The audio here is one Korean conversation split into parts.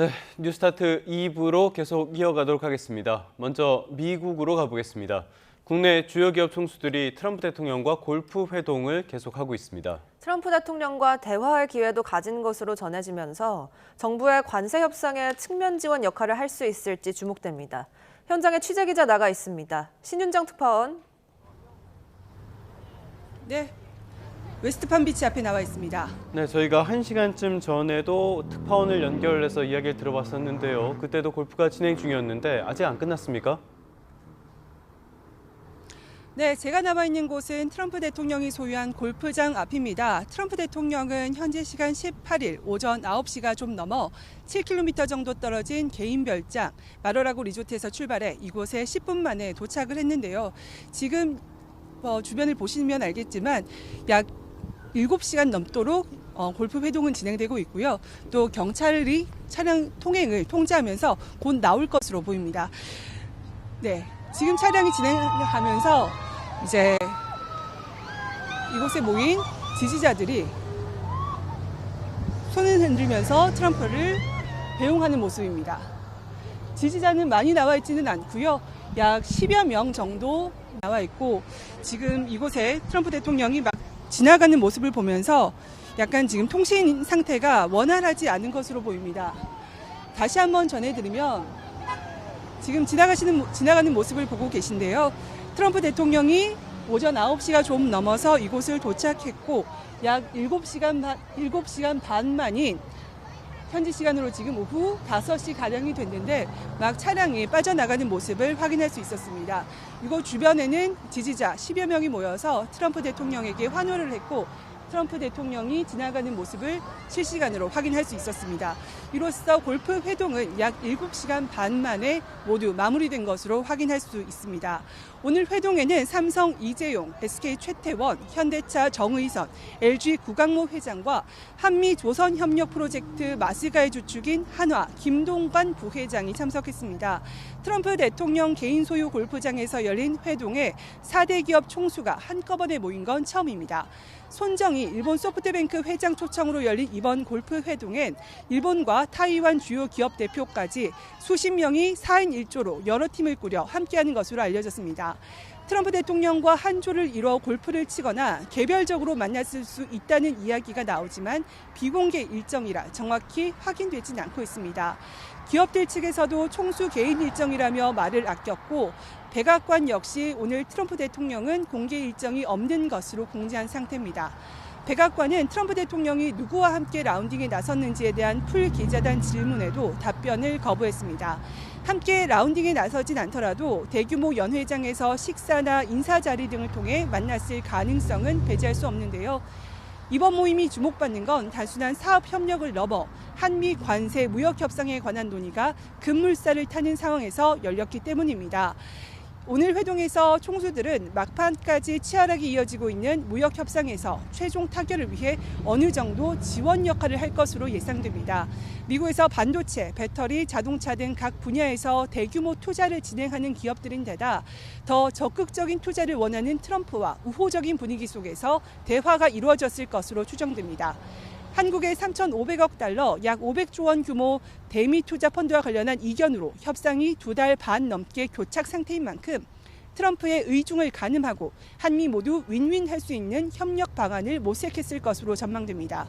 네, 뉴스타트 2부로 계속 이어가도록 하겠습니다. 먼저 미국으로 가보겠습니다. 국내 주요 기업 총수들이 트럼프 대통령과 골프 회동을 계속하고 있습니다. 트럼프 대통령과 대화할 기회도 가진 것으로 전해지면서 정부의 관세 협상에 측면 지원 역할을 할 수 있을지 주목됩니다. 현장에 취재기자 나가 있습니다. 신윤정 특파원. 네, 웨스트팜비치 앞에 나와 있습니다. 네, 저희가 1시간쯤 전에도 특파원을 연결해서 이야기를 들어봤었는데요. 그때도 골프가 진행 중이었는데 아직 안 끝났습니까? 네, 제가 나와 있는 곳은 트럼프 대통령이 소유한 골프장 앞입니다. 트럼프 대통령은 현재 시간 18일 오전 9시가 좀 넘어 7km 정도 떨어진 개인 별장 마로라고 리조트에서 출발해 이곳에 10분 만에 도착을 했는데요. 지금 주변을 보시면 알겠지만 약 7시간 넘도록 골프 회동은 진행되고 있고요. 또 경찰이 차량 통행을 통제하면서 곧 나올 것으로 보입니다. 네, 지금 차량이 진행하면서 이제 이곳에 모인 지지자들이 손을 흔들면서 트럼프를 배웅하는 모습입니다. 지지자는 많이 나와 있지는 않고요. 약 10여 명 정도 나와 있고 지금 이곳에 트럼프 대통령이 막 지나가는 모습을 보면서 약간 지금 통신 상태가 원활하지 않은 것으로 보입니다. 다시 한번 전해드리면 지금 지나가는 모습을 보고 계신데요. 트럼프 대통령이 오전 9시가 좀 넘어서 이곳을 도착했고 약 7시간 반 만인 현지 시간으로 지금 오후 5시 가량이 됐는데 막 차량이 빠져나가는 모습을 확인할 수 있었습니다. 이곳 주변에는 지지자 10여 명이 모여서 트럼프 대통령에게 환호를 했고 트럼프 대통령이 지나가는 모습을 실시간으로 확인할 수 있었습니다. 이로써 골프 회동은 약 7시간 반 만에 모두 마무리된 것으로 확인할 수 있습니다. 오늘 회동에는 삼성 이재용, SK 최태원, 현대차 정의선, LG 구강모 회장과 한미 조선 협력 프로젝트 마스가의 주축인 한화 김동관 부회장이 참석했습니다. 트럼프 대통령 개인 소유 골프장에서 열린 회동에 4대 기업 총수가 한꺼번에 모인 건 처음입니다. 손정희 일본 소프트뱅크 회장 초청으로 열린 이번 골프 회동엔 일본과 타이완 주요 기업 대표까지 수십 명이 4인 1조로 여러 팀을 꾸려 함께하는 것으로 알려졌습니다. 트럼프 대통령과 한 조를 이뤄 골프를 치거나 개별적으로 만났을 수 있다는 이야기가 나오지만 비공개 일정이라 정확히 확인되진 않고 있습니다. 기업들 측에서도 총수 개인 일정이라며 말을 아꼈고 백악관 역시 오늘 트럼프 대통령은 공개 일정이 없는 것으로 공지한 상태입니다. 백악관은 트럼프 대통령이 누구와 함께 라운딩에 나섰는지에 대한 풀 기자단 질문에도 답변을 거부했습니다. 함께 라운딩에 나서진 않더라도 대규모 연회장에서 식사나 인사 자리 등을 통해 만났을 가능성은 배제할 수 없는데요. 이번 모임이 주목받는 건 단순한 사업 협력을 넘어 한미 관세 무역 협상에 관한 논의가 급물살을 타는 상황에서 열렸기 때문입니다. 오늘 회동에서 총수들은 막판까지 치열하게 이어지고 있는 무역 협상에서 최종 타결을 위해 어느 정도 지원 역할을 할 것으로 예상됩니다. 미국에서 반도체, 배터리, 자동차 등 각 분야에서 대규모 투자를 진행하는 기업들인데다 더 적극적인 투자를 원하는 트럼프와 우호적인 분위기 속에서 대화가 이루어졌을 것으로 추정됩니다. 한국의 3,500억 달러, 약 500조 원 규모 대미 투자 펀드와 관련한 이견으로 협상이 2달 반 넘게 교착 상태인 만큼 트럼프의 의중을 가늠하고 한미 모두 윈윈할 수 있는 협력 방안을 모색했을 것으로 전망됩니다.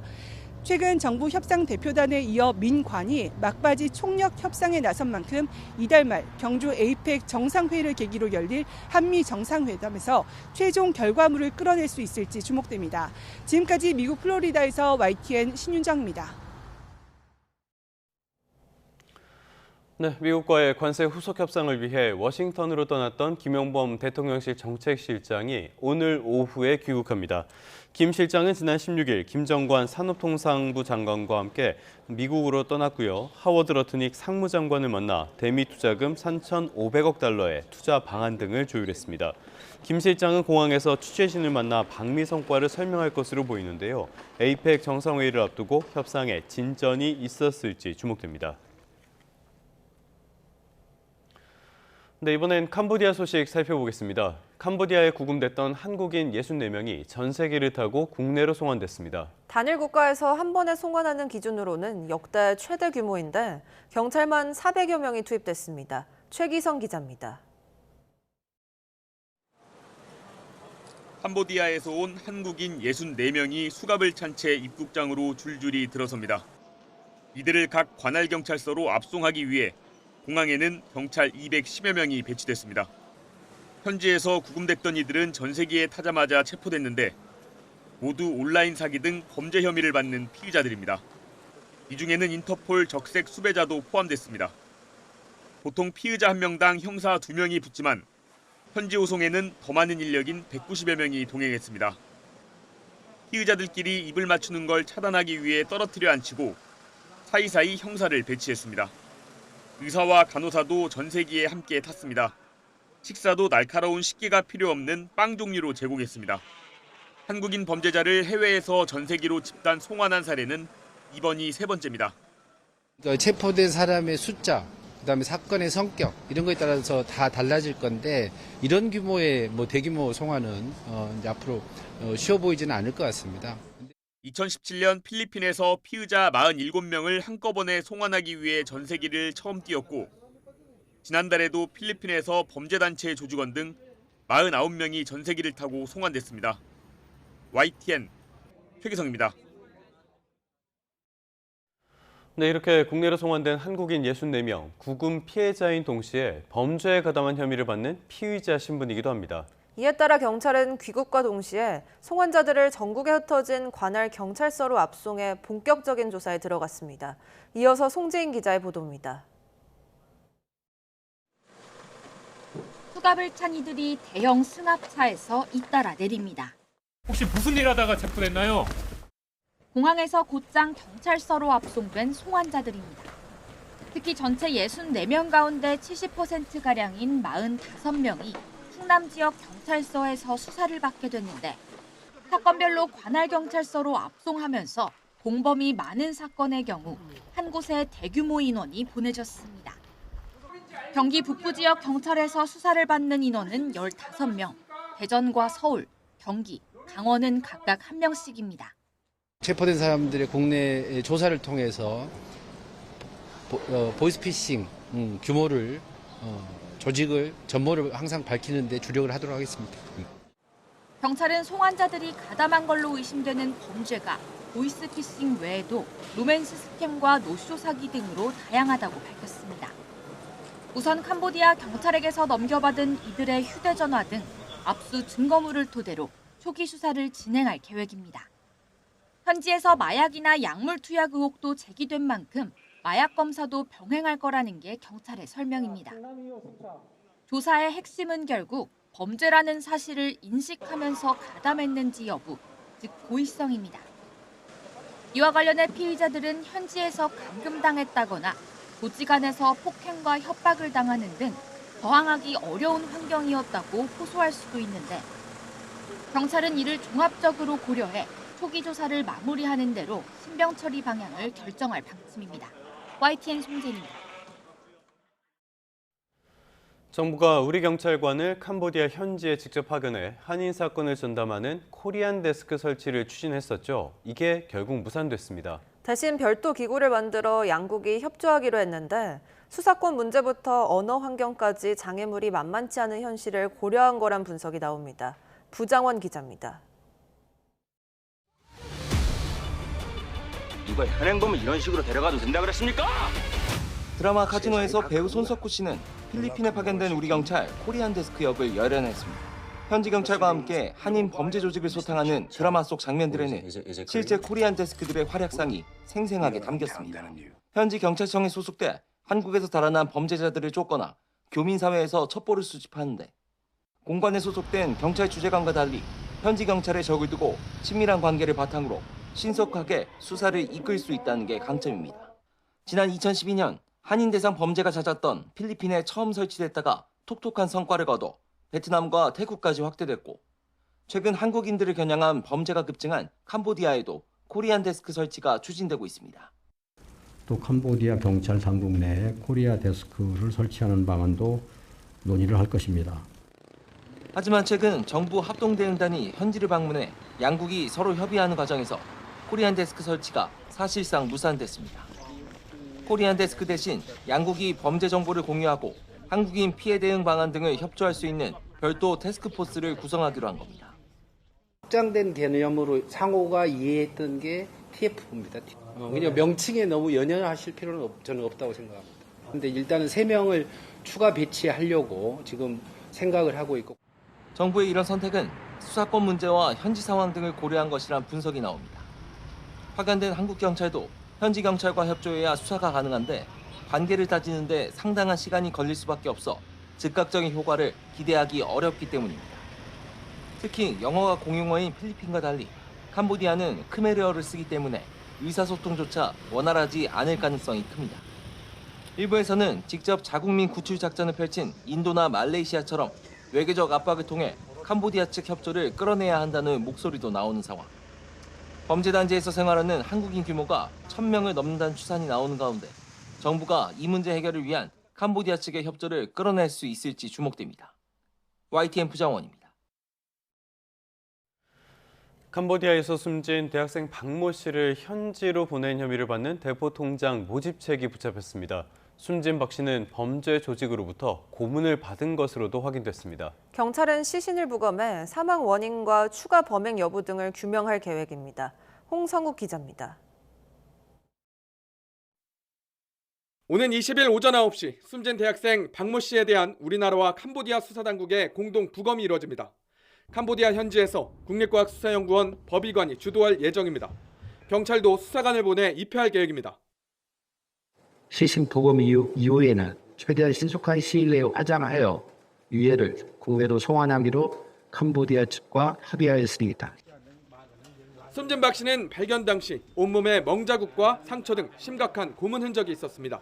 최근 정부 협상 대표단에 이어 민관이 막바지 총력 협상에 나선 만큼 이달 말 경주 에이펙 정상회의를 계기로 열릴 한미 정상회담에서 최종 결과물을 끌어낼 수 있을지 주목됩니다. 지금까지 미국 플로리다에서 YTN 신윤정입니다. 네, 미국과의 관세 후속 협상을 위해 워싱턴으로 떠났던 김용범 대통령실 정책실장이 오늘 오후에 귀국합니다. 김 실장은 지난 16일 김정관 산업통상부 장관과 함께 미국으로 떠났고요. 하워드 러트닉 상무장관을 만나 대미 투자금 3,500억 달러의 투자 방안 등을 조율했습니다. 김 실장은 공항에서 취재진을 만나 방미 성과를 설명할 것으로 보이는데요. 에이펙 정상회의를 앞두고 협상에 진전이 있었을지 주목됩니다. 네, 이번엔 캄보디아 소식 살펴보겠습니다. 캄보디아에 구금됐던 한국인 64명이 전세기를 타고 국내로 송환됐습니다. 단일 국가에서 한 번에 송환하는 기준으로는 역대 최대 규모인데 경찰만 400여 명이 투입됐습니다. 최기성 기자입니다. 캄보디아에서 온 한국인 64명이 수갑을 찬 채 입국장으로 줄줄이 들어섭니다. 이들을 각 관할 경찰서로 압송하기 위해 공항에는 경찰 210여 명이 배치됐습니다. 현지에서 구금됐던 이들은 전세기에 타자마자 체포됐는데 모두 온라인 사기 등 범죄 혐의를 받는 피의자들입니다. 이 중에는 인터폴 적색 수배자도 포함됐습니다. 보통 피의자 1명당 형사 2명이 붙지만 현지 호송에는 더 많은 인력인 190여 명이 동행했습니다. 피의자들끼리 입을 맞추는 걸 차단하기 위해 떨어뜨려 앉히고 사이사이 형사를 배치했습니다. 의사와 간호사도 전세기에 함께 탔습니다. 식사도 날카로운 식기가 필요 없는 빵 종류로 제공했습니다. 한국인 범죄자를 해외에서 전세기로 집단 송환한 사례는 이번이 세 번째입니다. 체포된 사람의 숫자, 그다음에 사건의 성격 이런 거에 따라서 다 달라질 건데 이런 규모의 대규모 송환은 이제 앞으로 쉬워 보이지는 않을 것 같습니다. 2017년 필리핀에서 피의자 47명을 한꺼번에 송환하기 위해 전세기를 처음 띄웠고 지난달에도 필리핀에서 범죄단체 조직원 등 49명이 전세기를 타고 송환됐습니다. YTN 최기성입니다. 네, 이렇게 국내로 송환된 한국인 64명, 구금 피해자인 동시에 범죄에 가담한 혐의를 받는 피의자 신분이기도 합니다. 이에 따라 경찰은 귀국과 동시에 송환자들을 전국에 흩어진 관할 경찰서로 압송해 본격적인 조사에 들어갔습니다. 이어서 송재인 기자의 보도입니다. 수갑을 찬 이들이 대형 승합차에서 잇따라 내립니다. 혹시 무슨 일 하다가 체포됐나요? 공항에서 곧장 경찰서로 압송된 송환자들입니다. 특히 전체 64명 가운데 70%가량인 45명이 충남 지역 경찰서에서 수사를 받게 됐는데 사건별로 관할 경찰서로 압송하면서 공범이 많은 사건의 경우 한 곳에 대규모 인원이 보내졌습니다. 경기 북부 지역 경찰에서 수사를 받는 인원은 15명, 대전과 서울, 경기, 강원은 각각 1명씩입니다. 체포된 사람들의 국내 조사를 통해서 보이스피싱 규모를 조직을 전모를 항상 밝히는 데 주력을 하도록 하겠습니다. 경찰은 송환자들이 가담한 걸로 의심되는 범죄가 보이스피싱 외에도 로맨스 스캠과 노쇼 사기 등으로 다양하다고 밝혔습니다. 우선 캄보디아 경찰에게서 넘겨받은 이들의 휴대전화 등 압수 증거물을 토대로 초기 수사를 진행할 계획입니다. 현지에서 마약이나 약물 투약 의혹도 제기된 만큼 마약 검사도 병행할 거라는 게 경찰의 설명입니다. 조사의 핵심은 결국 범죄라는 사실을 인식하면서 가담했는지 여부, 즉 고의성입니다. 이와 관련해 피의자들은 현지에서 감금당했다거나 조직 안에서 폭행과 협박을 당하는 등 저항하기 어려운 환경이었다고 호소할 수도 있는데 경찰은 이를 종합적으로 고려해 초기 조사를 마무리하는 대로 신병 처리 방향을 결정할 방침입니다. YTN 송재입니다. 정부가 우리 경찰관을 캄보디아 현지에 직접 파견해 한인 사건을 전담하는 코리안 데스크 설치를 추진했었죠. 이게 결국 무산됐습니다. 대신 별도 기구를 만들어 양국이 협조하기로 했는데 수사권 문제부터 언어 환경까지 장애물이 만만치 않은 현실을 고려한 거란 분석이 나옵니다. 부장원 기자입니다. 누가 현행범을 이런 식으로 데려가도 된다 그랬습니까? 드라마 카지노에서 배우 손석구 씨는 필리핀에 파견된 우리 경찰 코리안 데스크 역을 열연했습니다. 현지 경찰과 함께 한인 범죄 조직을 소탕하는 드라마 속 장면들에는 실제 코리안 데스크들의 활약상이 생생하게 담겼습니다. 현지 경찰청에 소속돼 한국에서 달아난 범죄자들을 쫓거나 교민사회에서 첩보를 수집하는데 공관에 소속된 경찰 주재관과 달리 현지 경찰의 적을 두고 친밀한 관계를 바탕으로 신속하게 수사를 이끌 수 있다는 게 강점입니다. 지난 2012년 한인 대상 범죄가 잦았던 필리핀에 처음 설치됐다가 톡톡한 성과를 거둬 베트남과 태국까지 확대됐고 최근 한국인들을 겨냥한 범죄가 급증한 캄보디아에도 코리안 데스크 설치가 추진되고 있습니다. 또 캄보디아 경찰 당국 내에 코리아 데스크를 설치하는 방안도 논의를 할 것입니다. 하지만 최근 정부 합동대응단이 현지를 방문해 양국이 서로 협의하는 과정에서 코리안 데스크 설치가 사실상 무산됐습니다. 코리안 데스크 대신 양국이 범죄 정보를 공유하고 한국인 피해 대응 방안 등을 협조할 수 있는 별도 태스크포스를 구성하기로 한 겁니다. 확장된 개념으로 상호가 이해했던 게 TF입니다. 그냥 명칭에 너무 연연하실 필요는 저는 없다고 생각합니다. 근데 일단은 3명을 추가 배치하려고 지금 생각을 하고 있고. 정부의 이런 선택은 수사권 문제와 현지 상황 등을 고려한 것이란 분석이 나옵니다. 파견된 한국 경찰도 현지 경찰과 협조해야 수사가 가능한데 관계를 따지는데 상당한 시간이 걸릴 수밖에 없어 즉각적인 효과를 기대하기 어렵기 때문입니다. 특히 영어가 공용어인 필리핀과 달리 캄보디아는 크메르어를 쓰기 때문에 의사소통조차 원활하지 않을 가능성이 큽니다. 일부에서는 직접 자국민 구출 작전을 펼친 인도나 말레이시아처럼 외교적 압박을 통해 캄보디아 측 협조를 끌어내야 한다는 목소리도 나오는 상황. 범죄단지에서 생활하는 한국인 규모가 1,000명을 넘는다는 추산이 나오는 가운데 정부가 이 문제 해결을 위한 캄보디아 측의 협조를 끌어낼 수 있을지 주목됩니다. YTN 부장원입니다. 캄보디아에서 숨진 대학생 박모 씨를 현지로 보낸 혐의를 받는 대포 통장 모집책이 붙잡혔습니다. 숨진 박 씨는 범죄 조직으로부터 고문을 받은 것으로도 확인됐습니다. 경찰은 시신을 부검해 사망 원인과 추가 범행 여부 등을 규명할 계획입니다. 홍성욱 기자입니다. 오는 20일 오전 9시 숨진 대학생 박모 씨에 대한 우리나라와 캄보디아 수사당국의 공동 부검이 이뤄집니다. 캄보디아 현지에서 국립과학수사연구원 법의관이 주도할 예정입니다. 경찰도 수사관을 보내 입회할 계획입니다. 시신 부검 이후에는 최대한 신속한 시일 내에 화장하여 유해를 국내로 송환하기로 캄보디아 측과 합의하였습니다. 숨진 박 씨는 발견 당시 온몸에 멍자국과 상처 등 심각한 고문 흔적이 있었습니다.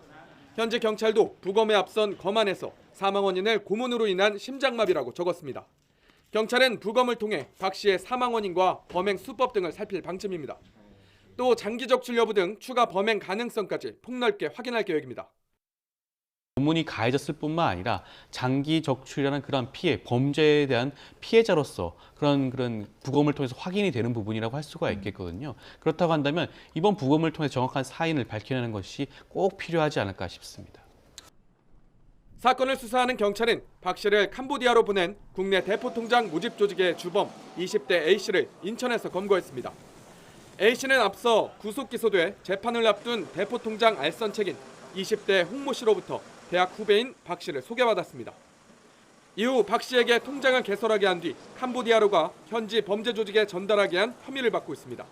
현재 경찰도 부검에 앞선 검안에서 사망 원인을 고문으로 인한 심장마비라고 적었습니다. 경찰은 부검을 통해 박 씨의 사망 원인과 범행 수법 등을 살필 방침입니다. 또 장기 적출 여부 등 추가 범행 가능성까지 폭넓게 확인할 계획입니다. 고문이 가해졌을 뿐만 아니라 장기 적출이라는 그런 피해, 범죄에 대한 피해자로서 그런 부검을 통해서 확인이 되는 부분이라고 할 수가 있겠거든요. 그렇다고 한다면 이번 부검을 통해 정확한 사인을 밝혀내는 것이 꼭 필요하지 않을까 싶습니다. 사건을 수사하는 경찰은 박 씨를 캄보디아로 보낸 국내 대포통장 모집 조직의 주범 20대 A씨를 인천에서 검거했습니다. A씨는 앞서 구속 기소돼 재판을 앞둔 대포통장 알선책인 20대 홍모 씨로부터 대학 후배인 박 씨를 소개받았습니다. 이후 박 씨에게 통장을 개설하게 한 뒤 캄보디아로 가 현지 범죄 조직에 전달하게 한 혐의를 받고 있습니다.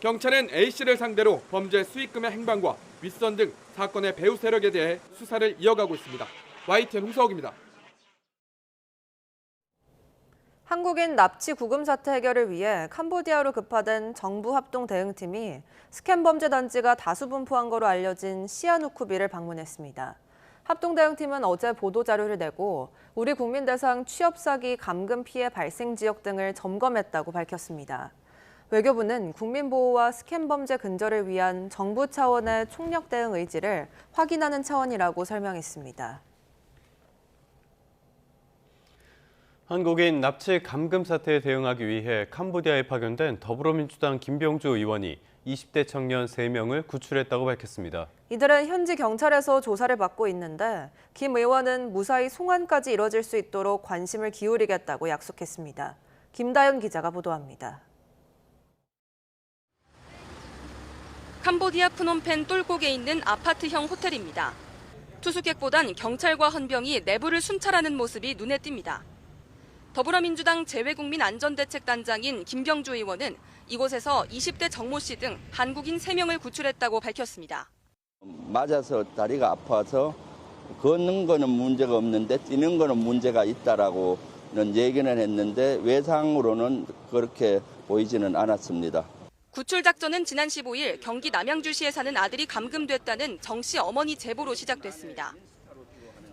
경찰은 A씨를 상대로 범죄 수익금의 행방과 윗선 등 사건의 배후 세력에 대해 수사를 이어가고 있습니다. YTN 홍서욱입니다. 한국인 납치 구금 사태 해결을 위해 캄보디아로 급파된 정부 합동 대응팀이 스캔 범죄 단지가 다수 분포한 거로 알려진 시아누쿠비를 방문했습니다. 합동 대응팀은 어제 보도 자료를 내고 우리 국민 대상 취업 사기 감금 피해 발생 지역 등을 점검했다고 밝혔습니다. 외교부는 국민 보호와 스캔 범죄 근절을 위한 정부 차원의 총력 대응 의지를 확인하는 차원이라고 설명했습니다. 한국인 납치 감금 사태에 대응하기 위해 캄보디아에 파견된 더불어민주당 김병주 의원이 20대 청년 3명을 구출했다고 밝혔습니다. 이들은 현지 경찰에서 조사를 받고 있는데 김 의원은 무사히 송환까지 이뤄질 수 있도록 관심을 기울이겠다고 약속했습니다. 김다연 기자가 보도합니다. 캄보디아 프놈펜 똘곡에 있는 아파트형 호텔입니다. 투숙객보단 경찰과 헌병이 내부를 순찰하는 모습이 눈에 띕니다. 더불어민주당 재외국민안전대책단장인 김병주 의원은 이곳에서 20대 정모 씨 등 한국인 3명을 구출했다고 밝혔습니다. 맞아서 다리가 아파서 걷는 거는 문제가 없는데 뛰는 거는 문제가 있다라고는 얘기는 했는데 외상으로는 그렇게 보이지는 않았습니다. 구출 작전은 지난 15일 경기 남양주시에 사는 아들이 감금됐다는 정 씨 어머니 제보로 시작됐습니다.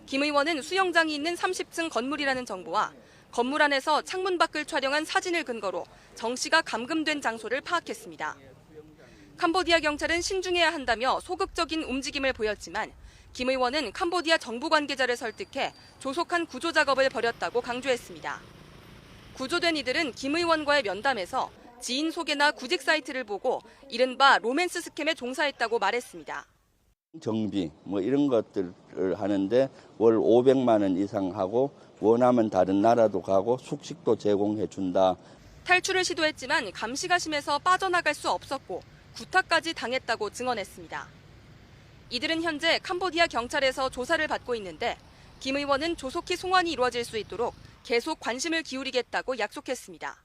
김 의원은 수영장이 있는 30층 건물이라는 정보와 건물 안에서 창문 밖을 촬영한 사진을 근거로 정 씨가 감금된 장소를 파악했습니다. 캄보디아 경찰은 신중해야 한다며 소극적인 움직임을 보였지만 김 의원은 캄보디아 정부 관계자를 설득해 조속한 구조 작업을 벌였다고 강조했습니다. 구조된 이들은 김 의원과의 면담에서 지인 소개나 구직 사이트를 보고 이른바 로맨스 스캠에 종사했다고 말했습니다. 정비 뭐 이런 것들을 하는데 월 500만 원 이상 하고 원하면 다른 나라도 가고 숙식도 제공해 준다. 탈출을 시도했지만 감시가 심해서 빠져나갈 수 없었고 구타까지 당했다고 증언했습니다. 이들은 현재 캄보디아 경찰에서 조사를 받고 있는데 김 의원은 조속히 송환이 이루어질 수 있도록 계속 관심을 기울이겠다고 약속했습니다.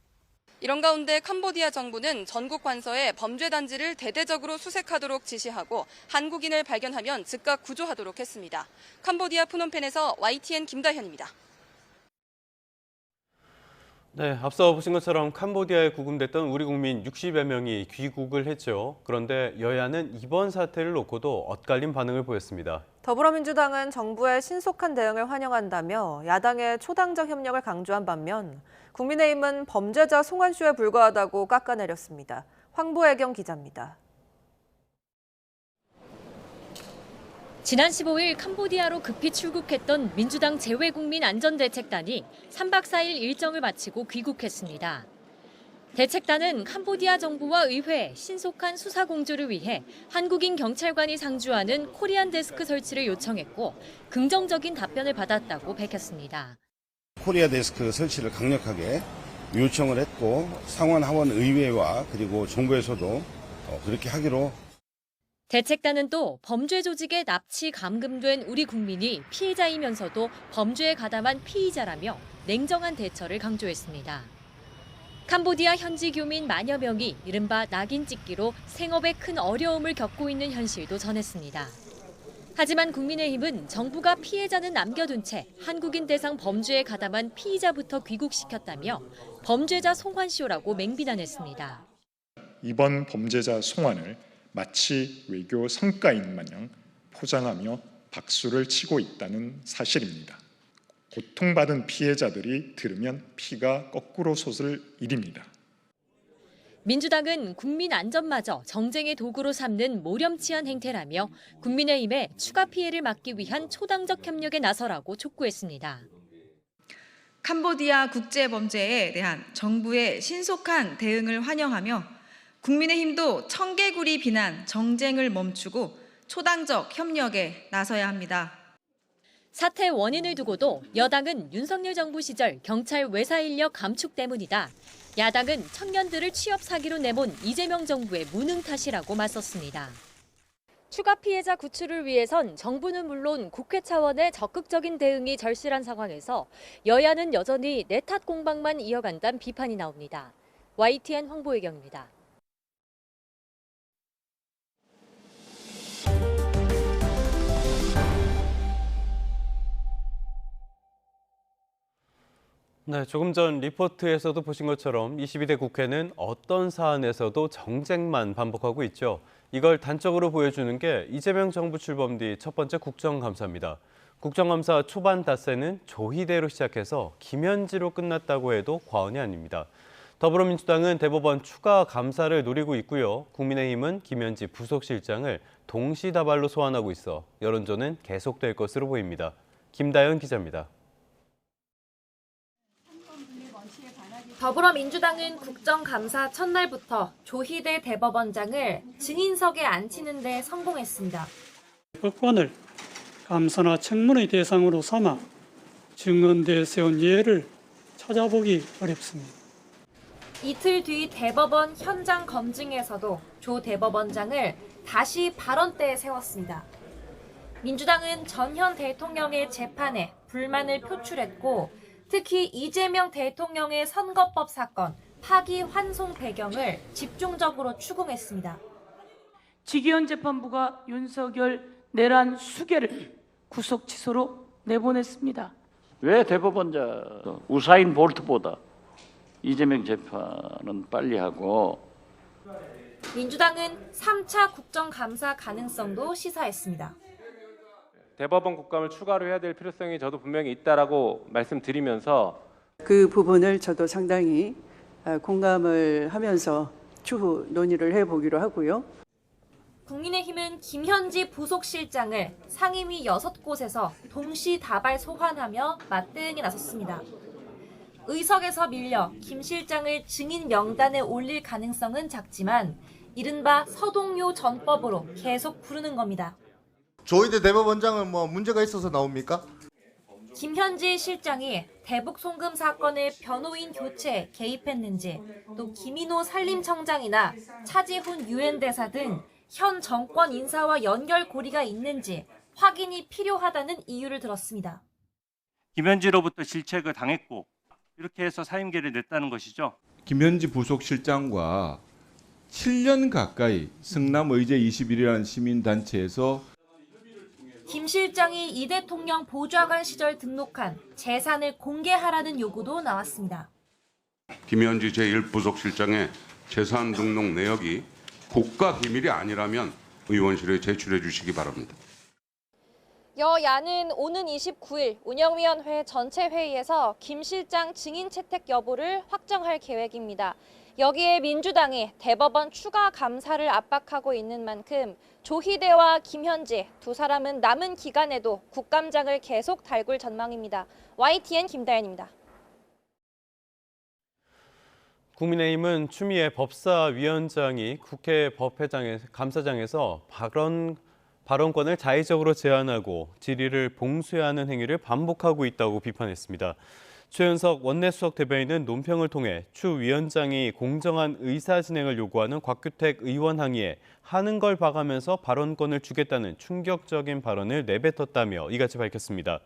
이런 가운데 캄보디아 정부는 전국 관서에 범죄 단지를 대대적으로 수색하도록 지시하고 한국인을 발견하면 즉각 구조하도록 했습니다. 캄보디아 푸놈펜에서 YTN 김다현입니다. 네, 앞서 보신 것처럼 캄보디아에 구금됐던 우리 국민 60여 명이 귀국을 했죠. 그런데 여야는 이번 사태를 놓고도 엇갈린 반응을 보였습니다. 더불어민주당은 정부의 신속한 대응을 환영한다며 야당의 초당적 협력을 강조한 반면 국민의힘은 범죄자 송환쇼에 불과하다고 깎아내렸습니다. 황보혜경 기자입니다. 지난 15일 캄보디아로 급히 출국했던 민주당 재외국민안전대책단이 3박 4일 일정을 마치고 귀국했습니다. 대책단은 캄보디아 정부와 의회 신속한 수사 공조를 위해 한국인 경찰관이 상주하는 코리안 데스크 설치를 요청했고 긍정적인 답변을 받았다고 밝혔습니다. 코리아 데스크 설치를 강력하게 요청을 했고 상원 하원 의회와 그리고 정부에서도 그렇게 하기로. 대책단은 또 범죄 조직에 납치 감금된 우리 국민이 피해자이면서도 범죄에 가담한 피의자라며 냉정한 대처를 강조했습니다. 캄보디아 현지 교민 만여 명이 이른바 낙인 찍기로 생업에 큰 어려움을 겪고 있는 현실도 전했습니다. 하지만 국민의힘은 정부가 피해자는 남겨둔 채 한국인 대상 범죄에 가담한 피의자부터 귀국시켰다며 범죄자 송환쇼라고 맹비난했습니다. 이번 범죄자 송환을 마치 외교 성과인 마냥 포장하며 박수를 치고 있다는 사실입니다. 고통받은 피해자들이 들으면 피가 거꾸로 솟을 일입니다. 민주당은 국민 안전마저 정쟁의 도구로 삼는 모렴치한 행태라며 국민의힘에 추가 피해를 막기 위한 초당적 협력에 나서라고 촉구했습니다. 캄보디아 국제범죄에 대한 정부의 신속한 대응을 환영하며 국민의힘도 청개구리 비난, 정쟁을 멈추고 초당적 협력에 나서야 합니다. 사태 원인을 두고도 여당은 윤석열 정부 시절 경찰 외사 인력 감축 때문이다. 야당은 청년들을 취업 사기로 내몬 이재명 정부의 무능 탓이라고 맞섰습니다. 추가 피해자 구출을 위해선 정부는 물론 국회 차원의 적극적인 대응이 절실한 상황에서 여야는 여전히 내 탓 공방만 이어간다는 비판이 나옵니다. YTN 황보혜경입니다. 네, 조금 전 리포트에서도 보신 것처럼 22대 국회는 어떤 사안에서도 정쟁만 반복하고 있죠. 이걸 단적으로 보여주는 게 이재명 정부 출범 뒤 첫 번째 국정감사입니다. 국정감사 초반 닷새는 조희대로 시작해서 김현지로 끝났다고 해도 과언이 아닙니다. 더불어민주당은 대법원 추가 감사를 노리고 있고요. 국민의힘은 김현지 부속실장을 동시다발로 소환하고 있어 여론조는 계속될 것으로 보입니다. 김다연 기자입니다. 더불어민주당은 국정감사 첫날부터 조희대 대법원장을 증인석에 앉히는 데 성공했습니다. 법관을 감사나 청문의 대상으로 삼아 증언대에 세운 예를 찾아보기 어렵습니다. 이틀 뒤 대법원 현장 검증에서도 조 대법원장을 다시 발언대에 세웠습니다. 민주당은 전현 대통령의 재판에 불만을 표출했고 특히 이재명 대통령의 선거법 사건 파기환송 배경을 집중적으로 추궁했습니다. 지기현 재판부가 윤석열 내란 수개를 구속 취소로 내보냈습니다. 왜 대법원장 우사인 볼트보다 이재명 재판은 빨리 하고. 민주당은 3차 국정감사 가능성도 시사했습니다. 대법원 국감을 추가로 해야 될 필요성이 저도 분명히 있다라고 말씀드리면서 그 부분을 저도 상당히 공감을 하면서 추후 논의를 해보기로 하고요. 국민의힘은 김현지 부속실장을 상임위 6곳에서 동시다발 소환하며 맞대응에 나섰습니다. 의석에서 밀려 김 실장을 증인 명단에 올릴 가능성은 작지만 이른바 서동요 전법으로 계속 부르는 겁니다. 조희대 대법원장은 뭐 문제가 있어서 나옵니까? 김현지 실장이 대북 송금 사건의 변호인 교체에 개입했는지, 또 김인호 산림청장이나 차지훈 유엔 대사 등 현 정권 인사와 연결고리가 있는지 확인이 필요하다는 이유를 들었습니다. 김현지로부터 질책을 당했고 이렇게 해서 사임계를 냈다는 것이죠. 김현지 부속실장과 7년 가까이 성남의제 21이라는 시민단체에서 김 실장이 이 대통령 보좌관 시절 등록한 재산을 공개하라는 요구도 나왔습니다. 김현지 제1부속실장의 재산 등록 내역이 국가 기밀이 아니라면 의원실에 제출해 주시기 바랍니다. 여야는 오는 29일 운영위원회 전체 회의에서 김 실장 증인 채택 여부를 확정할 계획입니다. 여기에 민주당이 대법원 추가 감사를 압박하고 있는 만큼 조희대와 김현지 두 사람은 남은 기간에도 국감장을 계속 달굴 전망입니다. YTN 김다현입니다. 국민의힘은 추미애 법사위원장이 국회 감사장에서 발언권을 자의적으로 제한하고 질의를 봉쇄하는 행위를 반복하고 있다고 비판했습니다. 최은석 원내수석 대변인은 논평을 통해 추 위원장이 공정한 의사 진행을 요구하는 곽규택 의원 항의에 하는 걸 봐가면서 발언권을 주겠다는 충격적인 발언을 내뱉었다며 이같이 밝혔습니다.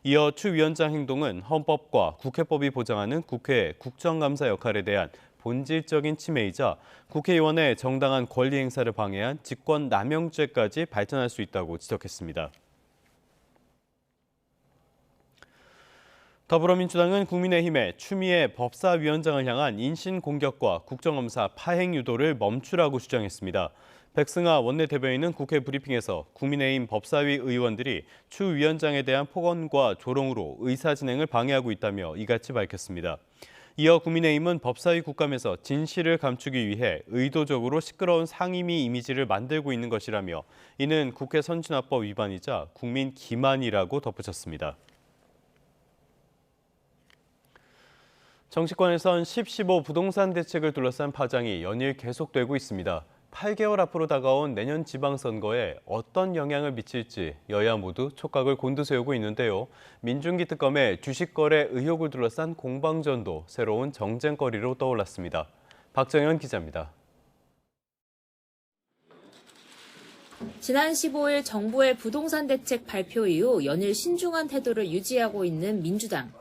이어 추 위원장 행동은 헌법과 국회법이 보장하는 국회의 국정감사 역할에 대한 본질적인 침해이자 국회의원의 정당한 권리 행사를 방해한 직권남용죄까지 발전할 수 있다고 지적했습니다. 더불어민주당은 국민의힘에 추미애 법사위원장을 향한 인신공격과 국정감사 파행 유도를 멈추라고 주장했습니다. 백승아 원내대변인은 국회 브리핑에서 국민의힘 법사위 의원들이 추 위원장에 대한 폭언과 조롱으로 의사 진행을 방해하고 있다며 이같이 밝혔습니다. 이어 국민의힘은 법사위 국감에서 진실을 감추기 위해 의도적으로 시끄러운 상임위 이미지를 만들고 있는 것이라며 이는 국회 선진화법 위반이자 국민 기만이라고 덧붙였습니다. 정치권에선 10.15 부동산 대책을 둘러싼 파장이 연일 계속되고 있습니다. 8개월 앞으로 다가온 내년 지방선거에 어떤 영향을 미칠지 여야 모두 촉각을 곤두세우고 있는데요. 민중기 특검의 주식거래 의혹을 둘러싼 공방전도 새로운 정쟁거리로 떠올랐습니다. 박정현 기자입니다. 지난 15일 정부의 부동산 대책 발표 이후 연일 신중한 태도를 유지하고 있는 민주당.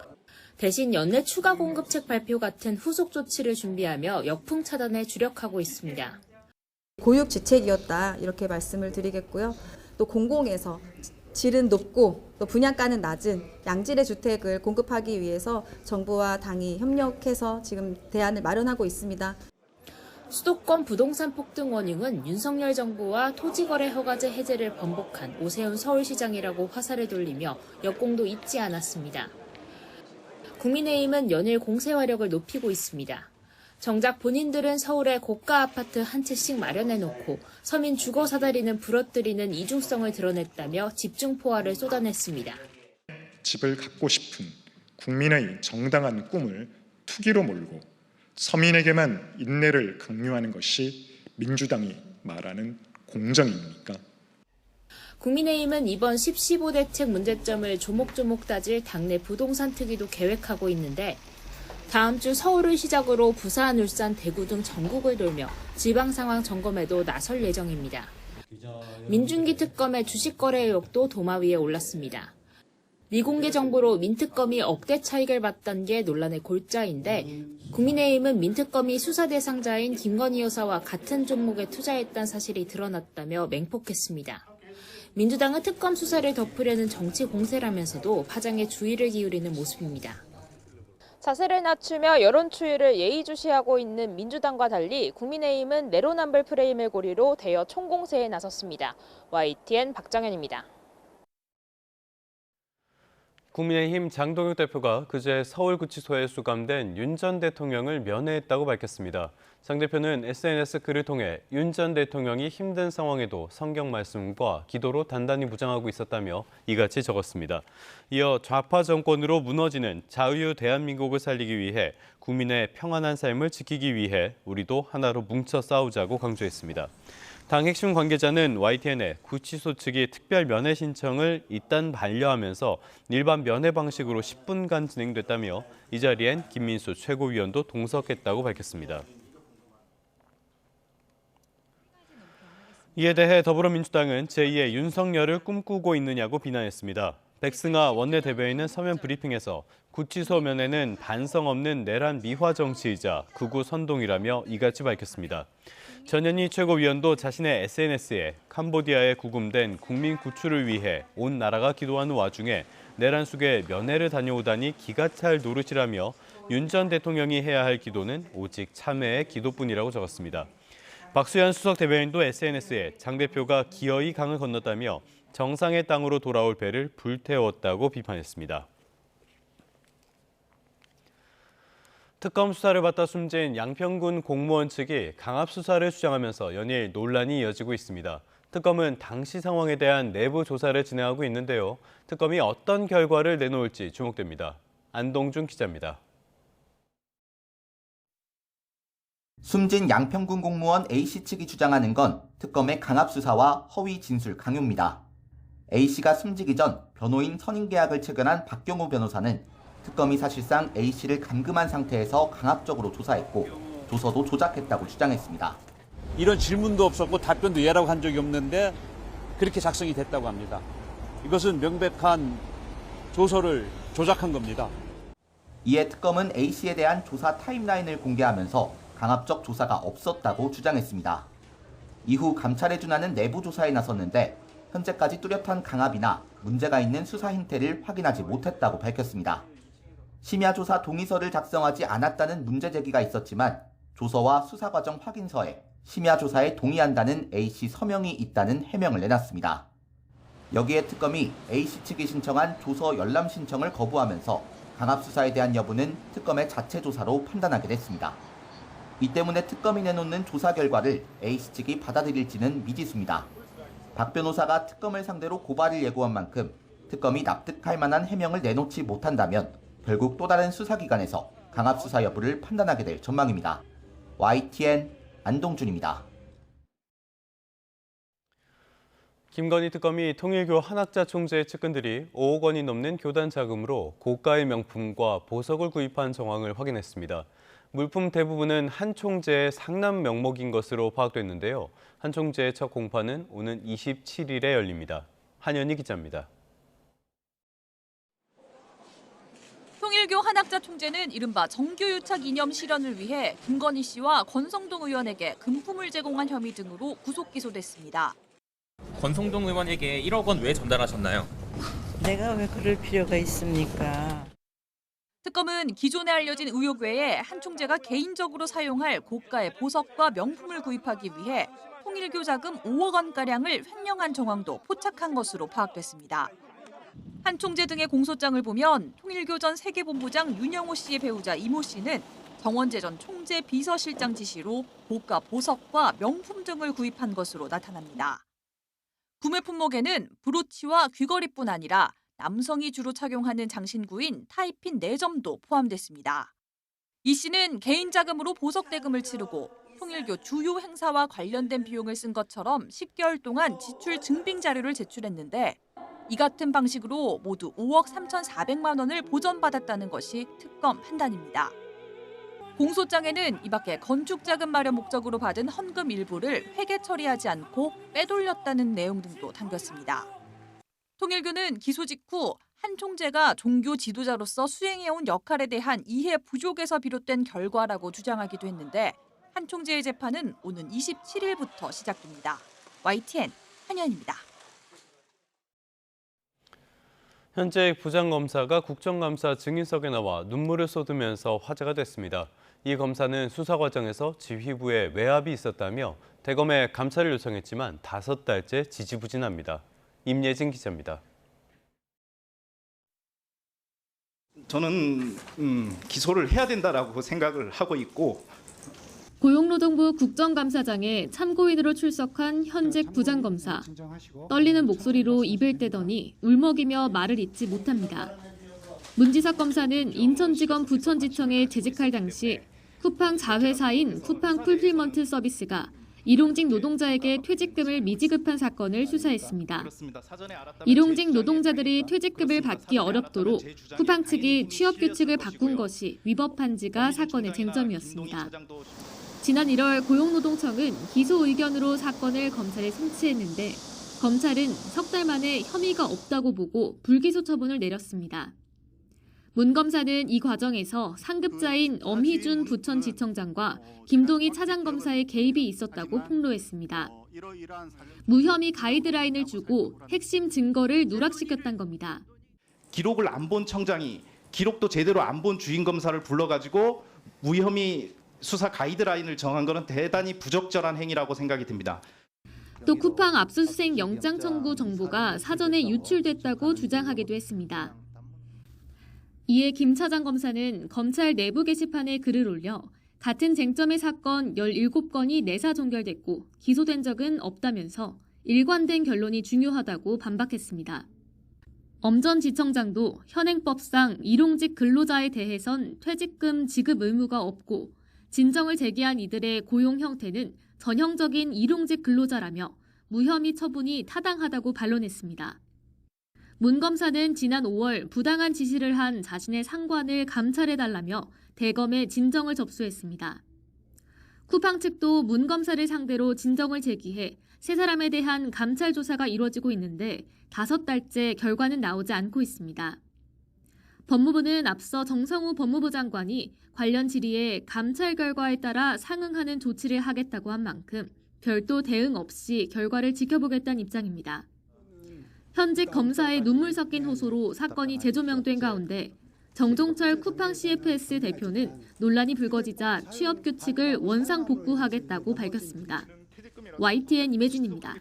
대신 연내 추가 공급책 발표 같은 후속 조치를 준비하며 역풍 차단에 주력하고 있습니다. 고육지책이었다 이렇게 말씀을 드리겠고요. 또 공공에서 질은 높고 또 분양가는 낮은 양질의 주택을 공급하기 위해서 정부와 당이 협력해서 지금 대안을 마련하고 있습니다. 수도권 부동산 폭등 원흉은 윤석열 정부와 토지거래 허가제 해제를 번복한 오세훈 서울시장이라고 화살을 돌리며 역공도 잊지 않았습니다. 국민의힘은 연일 공세 화력을 높이고 있습니다. 정작 본인들은 서울에 고가 아파트 한 채씩 마련해놓고 서민 주거 사다리는 부러뜨리는 이중성을 드러냈다며 집중 포화를 쏟아냈습니다. 집을 갖고 싶은 국민의 정당한 꿈을 투기로 몰고 서민에게만 인내를 강요하는 것이 민주당이 말하는 공정입니까? 국민의힘은 이번 10.15 대책 문제점을 조목조목 따질 당내 부동산 특위도 계획하고 있는데 다음 주 서울을 시작으로 부산, 울산, 대구 등 전국을 돌며 지방 상황 점검에도 나설 예정입니다. 민중기 특검의 주식거래 의혹도 도마 위에 올랐습니다. 미공개 정보로 민특검이 억대 차익을 봤다는 게 논란의 골자인데 국민의힘은 민특검이 수사 대상자인 김건희 여사와 같은 종목에 투자했다는 사실이 드러났다며 맹폭했습니다. 민주당은 특검 수사를 덮으려는 정치 공세라면서도 파장에 주의를 기울이는 모습입니다. 자세를 낮추며 여론 추이를 예의주시하고 있는 민주당과 달리 국민의힘은 내로남불 프레임을 고리로 대여 총공세에 나섰습니다. YTN 박정현입니다. 국민의힘 장동혁 대표가 그제 서울구치소에 수감된 윤 전 대통령을 면회했다고 밝혔습니다. 장 대표는 SNS 글을 통해 윤 전 대통령이 힘든 상황에도 성경 말씀과 기도로 단단히 무장하고 있었다며 이같이 적었습니다. 이어 좌파 정권으로 무너지는 자유 대한민국을 살리기 위해 국민의 평안한 삶을 지키기 위해 우리도 하나로 뭉쳐 싸우자고 강조했습니다. 당 핵심 관계자는 YTN에 구치소 측이 특별 면회 신청을 이딴 반려하면서 일반 면회 방식으로 10분간 진행됐다며 이 자리엔 김민수 최고위원도 동석했다고 밝혔습니다. 이에 대해 더불어민주당은 제2의 윤석열을 꿈꾸고 있느냐고 비난했습니다. 백승아 원내대변인은 서면 브리핑에서 구치소 면회는 반성 없는 내란 미화 정치이자 극우 선동이라며 이같이 밝혔습니다. 전현희 최고위원도 자신의 SNS에 캄보디아에 구금된 국민 구출을 위해 온 나라가 기도하는 와중에 내란 속에 면회를 다녀오다니 기가 찰 노릇이라며 윤 전 대통령이 해야 할 기도는 오직 참회의 기도뿐이라고 적었습니다. 박수현 수석 대변인도 SNS에 장 대표가 기어이 강을 건넜다며 정상의 땅으로 돌아올 배를 불태웠다고 비판했습니다. 특검 수사를 받다 숨진 양평군 공무원 측이 강압 수사를 주장하면서 연일 논란이 이어지고 있습니다. 특검은 당시 상황에 대한 내부 조사를 진행하고 있는데요. 특검이 어떤 결과를 내놓을지 주목됩니다. 안동준 기자입니다. 숨진 양평군 공무원 A씨 측이 주장하는 건 특검의 강압 수사와 허위 진술 강요입니다. A씨가 숨지기 전 변호인 선임 계약을 체결한 박경호 변호사는 특검이 사실상 A씨를 감금한 상태에서 강압적으로 조사했고 조서도 조작했다고 주장했습니다. 이런 질문도 없었고 답변도 예라고 한 적이 없는데 그렇게 작성이 됐다고 합니다. 이것은 명백한 조서를 조작한 겁니다. 이에 특검은 A씨에 대한 조사 타임라인을 공개하면서 강압적 조사가 없었다고 주장했습니다. 이후 감찰에 준하는 내부 조사에 나섰는데 현재까지 뚜렷한 강압이나 문제가 있는 수사 행태를 확인하지 못했다고 밝혔습니다. 심야조사 동의서를 작성하지 않았다는 문제 제기가 있었지만 조서와 수사과정 확인서에 심야조사에 동의한다는 A씨 서명이 있다는 해명을 내놨습니다. 여기에 특검이 A씨 측이 신청한 조서 열람 신청을 거부하면서 강압수사에 대한 여부는 특검의 자체 조사로 판단하게 됐습니다. 이 때문에 특검이 내놓는 조사 결과를 A씨 측이 받아들일지는 미지수입니다. 박 변호사가 특검을 상대로 고발을 예고한 만큼 특검이 납득할 만한 해명을 내놓지 못한다면 결국 또 다른 수사기관에서 강압수사 여부를 판단하게 될 전망입니다. YTN 안동준입니다. 김건희 특검이 통일교 한학자 총재의 측근들이 5억 원이 넘는 교단 자금으로 고가의 명품과 보석을 구입한 정황을 확인했습니다. 물품 대부분은 한 총재의 상남 명목인 것으로 파악됐는데요. 한 총재의 첫 공판은 오는 27일에 열립니다. 한현희 기자입니다. 통일교 한학자 총재는 이른바 정교유착 이념 실현을 위해 김건희 씨와 권성동 의원에게 금품을 제공한 혐의 등으로 구속 기소됐습니다. 권성동 의원에게 1억 원 왜 전달하셨나요? 내가 왜 그럴 필요가 있습니까? 특검은 기존에 알려진 의혹 외에 한 총재가 개인적으로 사용할 고가의 보석과 명품을 구입하기 위해 통일교 자금 5억 원가량을 횡령한 정황도 포착한 것으로 파악됐습니다. 한 총재 등의 공소장을 보면 통일교 전 세계본부장 윤영호 씨의 배우자 이모 씨는 정원재 전 총재 비서실장 지시로 고가 보석과 명품 등을 구입한 것으로 나타납니다. 구매 품목에는 브로치와 귀걸이뿐 아니라 남성이 주로 착용하는 장신구인 타이핀 4점도 포함됐습니다. 이 씨는 개인 자금으로 보석 대금을 치르고 통일교 주요 행사와 관련된 비용을 쓴 것처럼 10개월 동안 지출 증빙 자료를 제출했는데 이 같은 방식으로 모두 5억 3,400만 원을 보전받았다는 것이 특검 판단입니다. 공소장에는 이 밖에 건축자금 마련 목적으로 받은 헌금 일부를 회계 처리하지 않고 빼돌렸다는 내용 등도 담겼습니다. 통일교는 기소 직후 한 총재가 종교 지도자로서 수행해온 역할에 대한 이해 부족에서 비롯된 결과라고 주장하기도 했는데 한 총재의 재판은 오는 27일부터 시작됩니다. YTN 한현입니다. 현재 부장검사가 국정감사 증인석에 나와 눈물을 쏟으면서 화제가 됐습니다. 이 검사는 수사 과정에서 지휘부에 외압이 있었다며 대검에 감찰을 요청했지만 5달째 지지부진합니다. 임예진 기자입니다. 저는 기소를 해야 된다라고 생각을 하고 있고 고용노동부 국정감사장에 참고인으로 출석한 현직 부장검사. 떨리는 목소리로 입을 떼더니 울먹이며 말을 잇지 못합니다. 문지석 검사는 인천지검 부천지청에 재직할 당시 쿠팡 자회사인 쿠팡 풀필먼트 서비스가 일용직 노동자에게 퇴직금을 미지급한 사건을 수사했습니다. 일용직 노동자들이 퇴직금을 받기 어렵도록 쿠팡 측이 취업 규칙을 바꾼 것이 위법한지가 사건의 쟁점이었습니다. 지난 1월 고용노동청은 기소 의견으로 사건을 검찰에 송치했는데 검찰은 석 달 만에 혐의가 없다고 보고 불기소 처분을 내렸습니다. 문 검사는 이 과정에서 상급자인 엄희준 부천지청장과 김동희 차장검사의 개입이 있었다고 폭로했습니다. 무혐의 가이드라인을 주고 핵심 증거를 누락시켰다는 겁니다. 기록을 안 본 청장이 기록도 제대로 안 본 주임검사를 불러가지고 무혐의 수사 가이드라인을 정한 것은 대단히 부적절한 행위라고 생각이 듭니다. 또 쿠팡 압수수색 영장 청구 정보가 사전에 유출됐다고 주장하기도 했습니다. 이에 김 차장 검사는 검찰 내부 게시판에 글을 올려 같은 쟁점의 사건 17건이 내사 종결됐고 기소된 적은 없다면서 일관된 결론이 중요하다고 반박했습니다. 엄 전 지청장도 현행법상 일용직 근로자에 대해선 퇴직금 지급 의무가 없고 진정을 제기한 이들의 고용 형태는 전형적인 일용직 근로자라며 무혐의 처분이 타당하다고 반론했습니다. 문 검사는 지난 5월 부당한 지시를 한 자신의 상관을 감찰해달라며 대검에 진정을 접수했습니다. 쿠팡 측도 문 검사를 상대로 진정을 제기해 세 사람에 대한 감찰 조사가 이루어지고 있는데 5달째 결과는 나오지 않고 있습니다. 법무부는 앞서 정성우 법무부 장관이 관련 질의에 감찰 결과에 따라 상응하는 조치를 하겠다고 한 만큼 별도 대응 없이 결과를 지켜보겠다는 입장입니다. 현직 검사의 눈물 섞인 호소로 사건이 재조명된 가운데 정종철 쿠팡 CFS 대표는 논란이 불거지자 취업 규칙을 원상 복구하겠다고 밝혔습니다. YTN 임혜진입니다.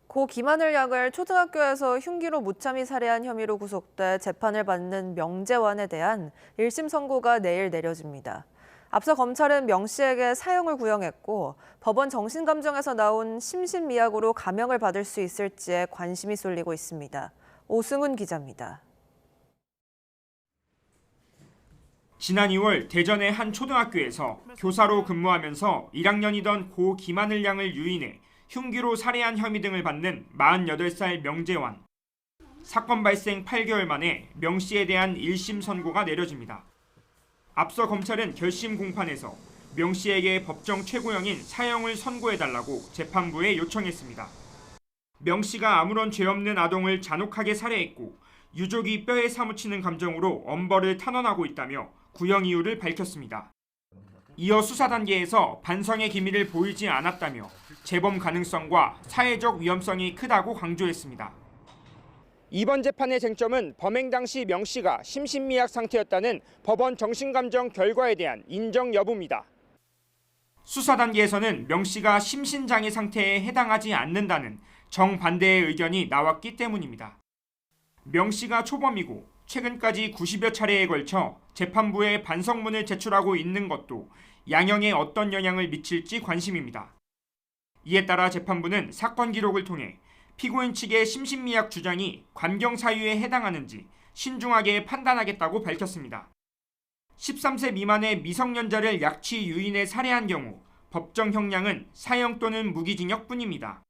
고 김하늘 양을 초등학교에서 흉기로 무참히 살해한 혐의로 구속돼 재판을 받는 명재환에 대한 1심 선고가 내일 내려집니다. 앞서 검찰은 명 씨에게 사형을 구형했고 법원 정신감정에서 나온 심신미약으로 감형을 받을 수 있을지에 관심이 쏠리고 있습니다. 오승훈 기자입니다. 지난 2월 대전의 한 초등학교에서 교사로 근무하면서 1학년이던 고 김하늘 양을 유인해 흉기로 살해한 혐의 등을 받는 48살 명재환. 사건 발생 8개월 만에 명 씨에 대한 1심 선고가 내려집니다. 앞서 검찰은 결심 공판에서 명 씨에게 법정 최고형인 사형을 선고해달라고 재판부에 요청했습니다. 명 씨가 아무런 죄 없는 아동을 잔혹하게 살해했고 유족이 뼈에 사무치는 감정으로 엄벌을 탄원하고 있다며 구형 이유를 밝혔습니다. 이어 수사 단계에서 반성의 기미를 보이지 않았다며 재범 가능성과 사회적 위험성이 크다고 강조했습니다. 이번 재판의 쟁점은 범행 당시 명 씨가 심신미약 상태였다는 법원 정신감정 결과에 대한 인정 여부입니다. 수사 단계에서는 명 씨가 심신장애 상태에 해당하지 않는다는 정반대의 의견이 나왔기 때문입니다. 명 씨가 초범이고 최근까지 90여 차례에 걸쳐 재판부에 반성문을 제출하고 있는 것도 양형에 어떤 영향을 미칠지 관심입니다. 이에 따라 재판부는 사건 기록을 통해 피고인 측의 심신미약 주장이 관경 사유에 해당하는지 신중하게 판단하겠다고 밝혔습니다. 13세 미만의 미성년자를 약취 유인해 살해한 경우 법정 형량은 사형 또는 무기징역뿐입니다.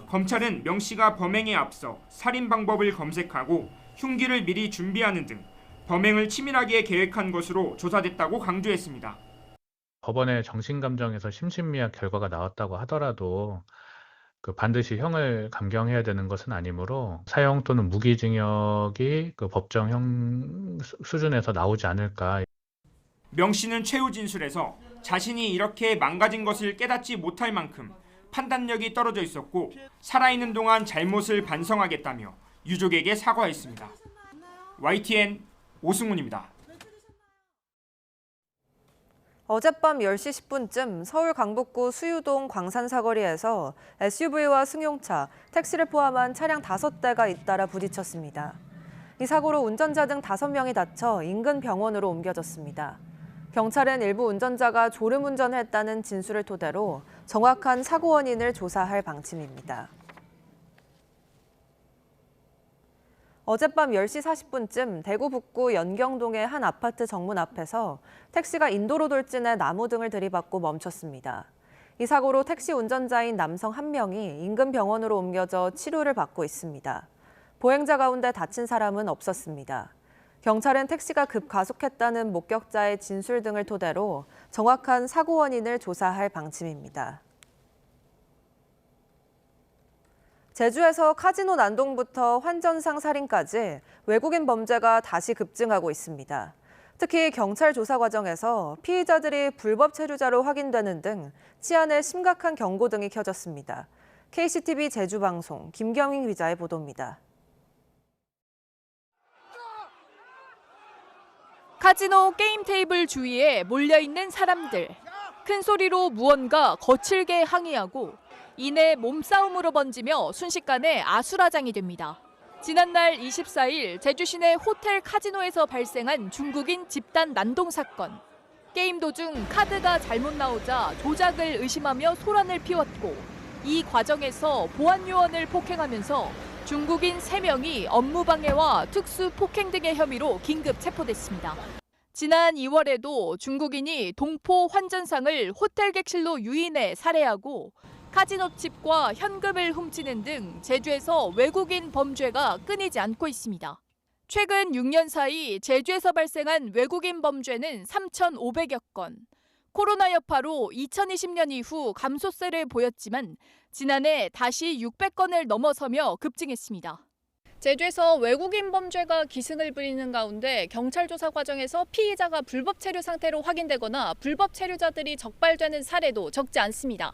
검찰은 명 씨가 범행에 앞서 살인 방법을 검색하고 흉기를 미리 준비하는 등 범행을 치밀하게 계획한 것으로 조사됐다고 강조했습니다. 법원의 정신감정에서 심신미약 결과가 나왔다고 하더라도 반드시 형을 감경해야 되는 것은 아니므로 사형 또는 무기징역이 법정형 수준에서 나오지 않을까. 명 씨는 최후 진술에서 자신이 이렇게 망가진 것을 깨닫지 못할 만큼 판단력이 떨어져 있었고 살아있는 동안 잘못을 반성하겠다며 유족에게 사과했습니다. YTN 오승훈입니다. 어젯밤 10시 10분쯤 서울 강북구 수유동 광산 사거리에서 SUV와 승용차, 택시를 포함한 차량 5대가 잇따라 부딪혔습니다. 이 사고로 운전자 등 5명이 다쳐 인근 병원으로 옮겨졌습니다. 경찰은 일부 운전자가 졸음운전을 했다는 진술을 토대로 정확한 사고 원인을 조사할 방침입니다. 어젯밤 10시 40분쯤 대구 북구 연경동의 한 아파트 정문 앞에서 택시가 인도로 돌진해 나무 등을 들이받고 멈췄습니다. 이 사고로 택시 운전자인 남성 1명이 인근 병원으로 옮겨져 치료를 받고 있습니다. 보행자 가운데 다친 사람은 없었습니다. 경찰은 택시가 급가속했다는 목격자의 진술 등을 토대로 정확한 사고 원인을 조사할 방침입니다. 제주에서 카지노 난동부터 환전상 살인까지 외국인 범죄가 다시 급증하고 있습니다. 특히 경찰 조사 과정에서 피의자들이 불법 체류자로 확인되는 등 치안에 심각한 경고 등이 켜졌습니다. KCTV 제주방송 김경인 기자의 보도입니다. 카지노 게임 테이블 주위에 몰려있는 사람들. 큰 소리로 무언가 거칠게 항의하고 이내 몸싸움으로 번지며 순식간에 아수라장이 됩니다. 지난날 24일 제주 시내 호텔 카지노에서 발생한 중국인 집단 난동 사건. 게임 도중 카드가 잘못 나오자 조작을 의심하며 소란을 피웠고 이 과정에서 보안 요원을 폭행하면서 중국인 3명이 업무방해와 특수폭행 등의 혐의로 긴급 체포됐습니다. 지난 2월에도 중국인이 동포 환전상을 호텔 객실로 유인해 살해하고 카지노칩과 현금을 훔치는 등 제주에서 외국인 범죄가 끊이지 않고 있습니다. 최근 6년 사이 제주에서 발생한 외국인 범죄는 3,500여 건. 코로나 여파로 2020년 이후 감소세를 보였지만 지난해 다시 600건을 넘어서며 급증했습니다. 제주에서 외국인 범죄가 기승을 부리는 가운데 경찰 조사 과정에서 피의자가 불법 체류 상태로 확인되거나 불법 체류자들이 적발되는 사례도 적지 않습니다.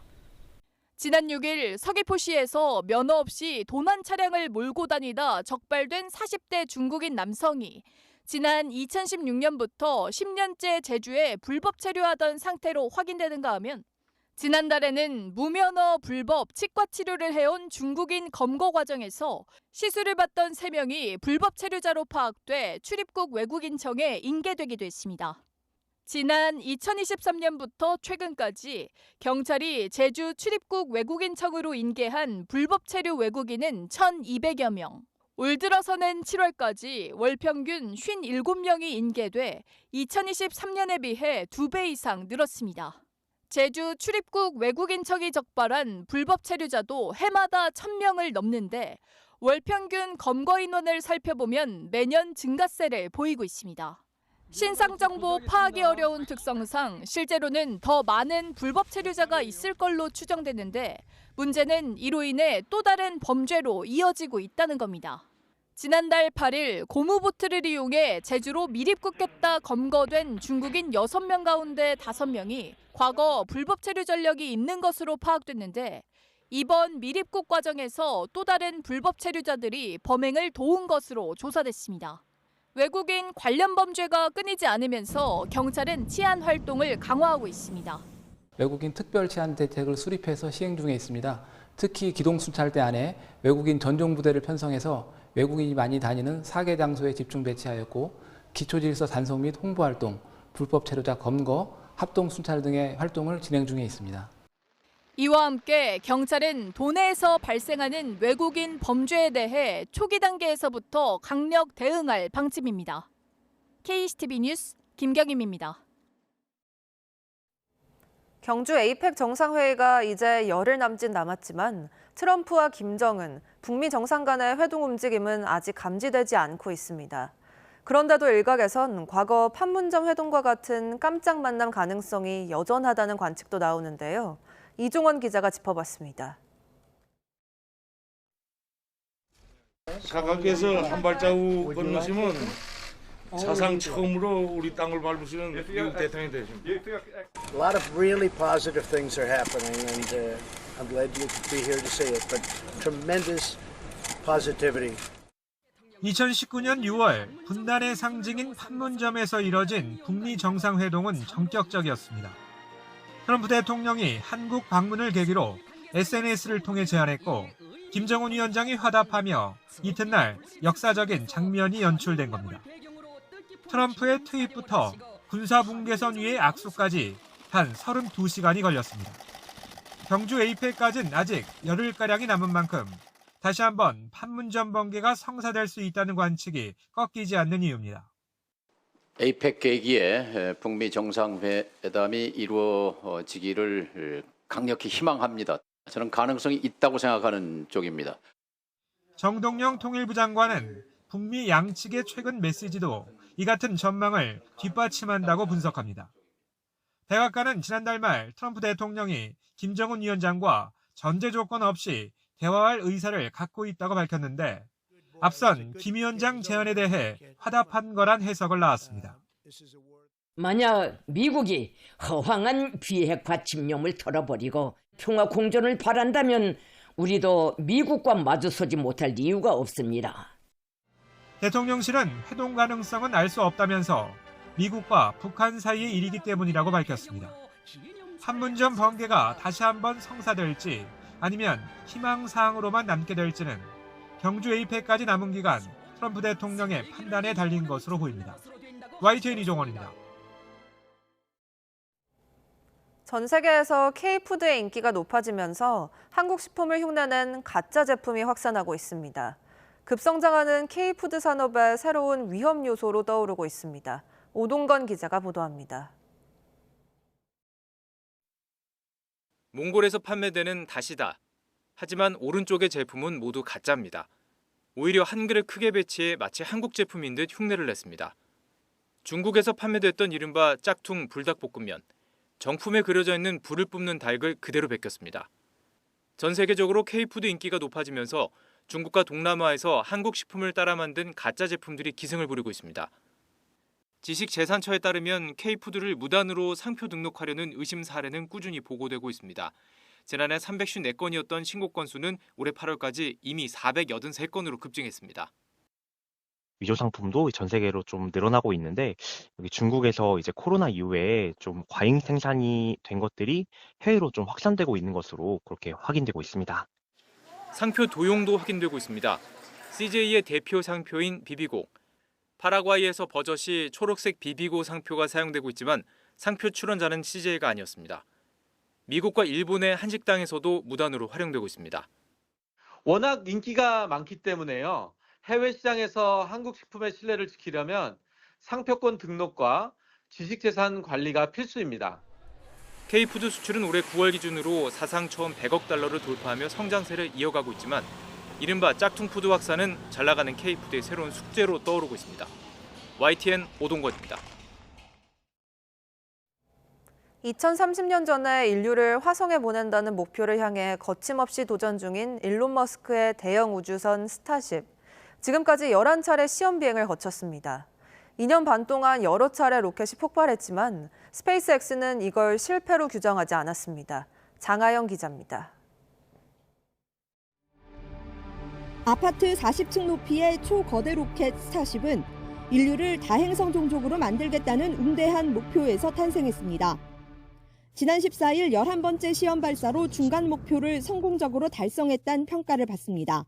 지난 6일 서귀포시에서 면허 없이 도난 차량을 몰고 다니다 적발된 40대 중국인 남성이 지난 2016년부터 10년째 제주에 불법 체류하던 상태로 확인되는가 하면 지난달에는 무면허 불법 치과 치료를 해온 중국인 검거 과정에서 시술을 받던 3명이 불법 체류자로 파악돼 출입국 외국인청에 인계되기도 했습니다. 지난 2023년부터 최근까지 경찰이 제주 출입국 외국인청으로 인계한 불법 체류 외국인은 1,200여 명. 올 들어서는 7월까지 월 평균 57명이 인계돼 2023년에 비해 2배 이상 늘었습니다. 제주 출입국 외국인청이 적발한 불법 체류자도 해마다 1,000명을 넘는데 월 평균 검거 인원을 살펴보면 매년 증가세를 보이고 있습니다. 신상 정보 파악이 어려운 특성상 실제로는 더 많은 불법 체류자가 있을 걸로 추정되는데 문제는 이로 인해 또 다른 범죄로 이어지고 있다는 겁니다. 지난달 8일 고무보트를 이용해 제주로 밀입국했다 검거된 중국인 6명 가운데 5명이 과거 불법 체류 전력이 있는 것으로 파악됐는데 이번 밀입국 과정에서 또 다른 불법 체류자들이 범행을 도운 것으로 조사됐습니다. 외국인 관련 범죄가 끊이지 않으면서 경찰은 치안 활동을 강화하고 있습니다. 외국인 특별 치안 대책을 수립해서 시행 중에 있습니다. 특히 기동순찰대 안에 외국인 전용 부대를 편성해서 외국인이 많이 다니는 4개 장소에 집중 배치하였고 기초질서 단속 및 홍보 활동, 불법 체류자 검거, 합동 순찰 등의 활동을 진행 중에 있습니다. 이와 함께 경찰은 도내에서 발생하는 외국인 범죄에 대해 초기 단계에서부터 강력 대응할 방침입니다. KCTV 뉴스 김경임입니다. 경주 에이펙 정상회의가 이제 열흘 남짓 남았지만 트럼프와 김정은, 북미 정상 간의 회동 움직임은 아직 감지되지 않고 있습니다. 그런데도 일각에선 과거 판문점 회동과 같은 깜짝 만남 가능성이 여전하다는 관측도 나오는데요. 이종원 기자가 짚어봤습니다. 사각에서 한 발자국 건너시면 사상 처음으로 우리 땅을 밟으시는 미국 대통령이 되십니다. A lot of really positive things are happening, and I'm glad you could be here to see it. But tremendous positivity. 2019년 6월 분단의 상징인 판문점에서 이뤄진 북미 정상회동은 전격적이었습니다. 트럼프 대통령이 한국 방문을 계기로 SNS를 통해 제안했고 김정은 위원장이 화답하며 이튿날 역사적인 장면이 연출된 겁니다. 트럼프의 트윗부터 군사분계선 위의 악수까지 단 32시간이 걸렸습니다. 경주 에이펙까지는 아직 열흘가량이 남은 만큼 다시 한번 판문점 번개가 성사될 수 있다는 관측이 꺾이지 않는 이유입니다. 에이펙 계기에 북미 정상회담이 이루어지기를 강력히 희망합니다. 저는 가능성이 있다고 생각하는 쪽입니다. 정동영 통일부 장관은 북미 양측의 최근 메시지도 이 같은 전망을 뒷받침한다고 분석합니다. 백악관은 지난달 말 트럼프 대통령이 김정은 위원장과 전제 조건 없이 대화할 의사를 갖고 있다고 밝혔는데 앞선 김 위원장 제안에 대해 화답한 거란 해석을 낳았습니다. 만약 미국이 허황한 비핵화 집념을 털어버리고 평화 공존을 바란다면 우리도 미국과 마주서지 못할 이유가 없습니다. 대통령실은 회동 가능성은 알 수 없다면서 미국과 북한 사이의 일이기 때문이라고 밝혔습니다. 판문점 번개가 다시 한번 성사될지 아니면 희망사항으로만 남게 될지는 경주 에이펙까지 남은 기간 트럼프 대통령의 판단에 달린 것으로 보입니다. YTN 이종원입니다. 전 세계에서 K푸드의 인기가 높아지면서 한국 식품을 흉내낸 가짜 제품이 확산하고 있습니다. 급성장하는 K푸드 산업의 새로운 위험 요소로 떠오르고 있습니다. 오동건 기자가 보도합니다. 몽골에서 판매되는 다시다. 하지만 오른쪽의 제품은 모두 가짜입니다. 오히려 한 그릇 크게 배치해 마치 한국 제품인 듯 흉내를 냈습니다. 중국에서 판매됐던 이른바 짝퉁 불닭볶음면. 정품에 그려져 있는 불을 뿜는 닭을 그대로 베꼈습니다. 전 세계적으로 K푸드 인기가 높아지면서 중국과 동남아에서 한국 식품을 따라 만든 가짜 제품들이 기승을 부리고 있습니다. 지식재산처에 따르면 K푸드를 무단으로 상표 등록하려는 의심 사례는 꾸준히 보고되고 있습니다. 지난해 354건이었던 신고 건수는 올해 8월까지 이미 483건으로 급증했습니다. 위조 상품도 전 세계로 좀 늘어나고 있는데 여기 중국에서 이제 코로나 이후에 좀 과잉 생산이 된 것들이 해외로 좀 확산되고 있는 것으로 그렇게 확인되고 있습니다. 상표 도용도 확인되고 있습니다. CJ의 대표 상표인 비비고. 파라과이에서 버젓이 초록색 비비고 상표가 사용되고 있지만 상표 출원자는 CJ가 아니었습니다. 미국과 일본의 한식당에서도 무단으로 활용되고 있습니다. 워낙 인기가 많기 때문에요. 해외 시장에서 한국 식품의 신뢰를 지키려면 상표권 등록과 지식재산 관리가 필수입니다. K푸드 수출은 올해 9월 기준으로 사상 처음 100억 달러를 돌파하며 성장세를 이어가고 있지만 이른바 짝퉁푸드 확산은 잘 나가는 K푸드의 새로운 숙제로 떠오르고 있습니다. YTN 오동건입니다. 2030년 전에 인류를 화성에 보낸다는 목표를 향해 거침없이 도전 중인 일론 머스크의 대형 우주선 스타쉽. 지금까지 11차례 시험 비행을 거쳤습니다. 2년 반 동안 여러 차례 로켓이 폭발했지만 스페이스X는 이걸 실패로 규정하지 않았습니다. 장하영 기자입니다. 아파트 40층 높이의 초거대 로켓 스타쉽은 인류를 다행성 종족으로 만들겠다는 웅대한 목표에서 탄생했습니다. 지난 14일 11번째 시험 발사로 중간 목표를 성공적으로 달성했다는 평가를 받습니다.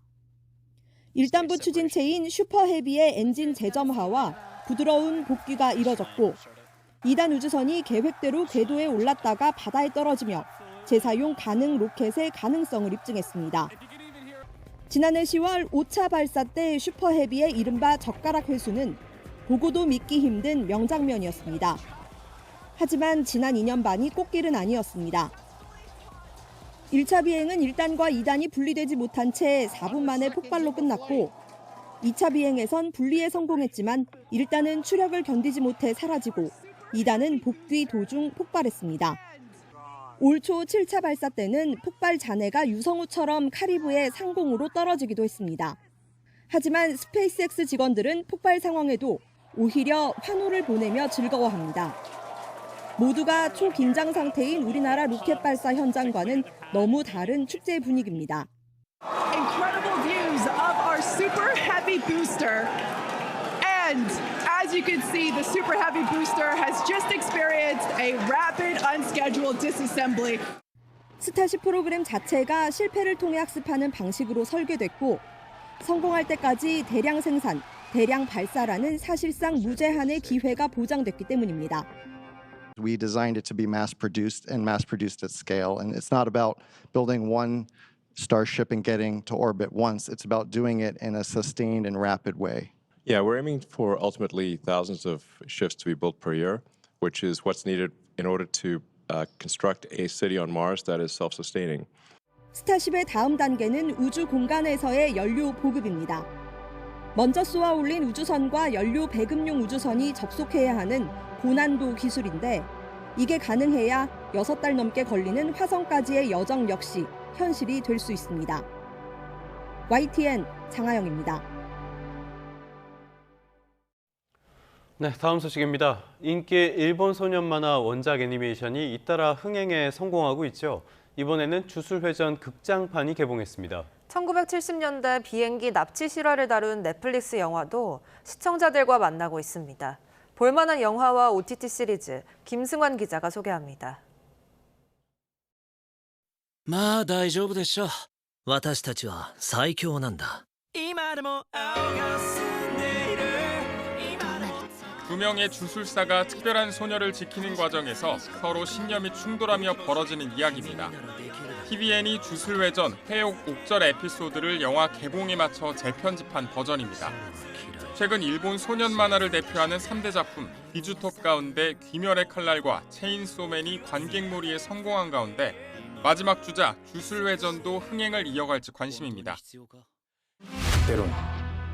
1단부 추진체인 슈퍼헤비의 엔진 재점화와 부드러운 복귀가 이뤄졌고 2단 우주선이 계획대로 궤도에 올랐다가 바다에 떨어지며 재사용 가능 로켓의 가능성을 입증했습니다. 지난해 10월 5차 발사 때 슈퍼헤비의 이른바 젓가락 회수는 보고도 믿기 힘든 명장면이었습니다. 하지만 지난 2년 반이 꽃길은 아니었습니다. 1차 비행은 1단과 2단이 분리되지 못한 채 4분 만에 폭발로 끝났고 2차 비행에선 분리에 성공했지만 1단은 추력을 견디지 못해 사라지고 2단은 복귀 도중 폭발했습니다. 올 초 7차 발사 때는 폭발 잔해가 유성우처럼 카리브해 상공으로 떨어지기도 했습니다. 하지만 스페이스X 직원들은 폭발 상황에도 오히려 환호를 보내며 즐거워합니다. 모두가 초긴장 상태인 우리나라 로켓 발사 현장과는 너무 다른 축제 분위기입니다. Incredible views of our our super heavy booster. And as you can see, the super heavy booster has just experienced a rapid unscheduled disassembly. 스타쉽 프로그램 자체가 실패를 통해 학습하는 방식으로 설계됐고 성공할 때까지 대량 생산, 대량 발사라는 사실상 무제한의 기회가 보장됐기 때문입니다. We designed it to be mass-produced and mass-produced at scale. And it's not about building one Starship and getting to orbit once. It's about doing it in a sustained and rapid way. Yeah, we're aiming for ultimately thousands of ships to be built per year, which is what's needed in order to construct a city on Mars that is self-sustaining. 스타쉽의 다음 단계는 우주 공간에서의 연료 보급입니다. 먼저 쏘아 올린 우주선과 연료 배급용 우주선이 접속해야 하는 고난도 기술인데 이게 가능해야 6달 넘게 걸리는 화성까지의 여정 역시 현실이 될 수 있습니다. YTN 장하영입니다. 네, 다음 소식입니다. 인기 일본 소년 만화 원작 애니메이션이 잇따라 흥행에 성공하고 있죠. 이번에는 주술회전 극장판이 개봉했습니다. 1970년대 비행기 납치 실화를 다룬 넷플릭스 영화도 시청자들과 만나고 있습니다. 볼만한 영화와 OTT 시리즈, 김승환 기자가 소개합니다. まあ大丈夫でしょう。私たちは最強なんだ。今でも青が澄んでいる。 두 명의 주술사가 특별한 소녀를 지키는 과정에서 서로 신념이 충돌하며 벌어지는 이야기입니다. TVN이 주술회전, 회옥, 옥절 에피소드를 영화 개봉에 맞춰 재편집한 버전입니다. 최근 일본 소년 만화를 대표하는 3대 작품 비주톱 가운데 귀멸의 칼날과 체인소맨이 관객몰이에 성공한 가운데 마지막 주자 주술회전도 흥행을 이어갈지 관심입니다. 때론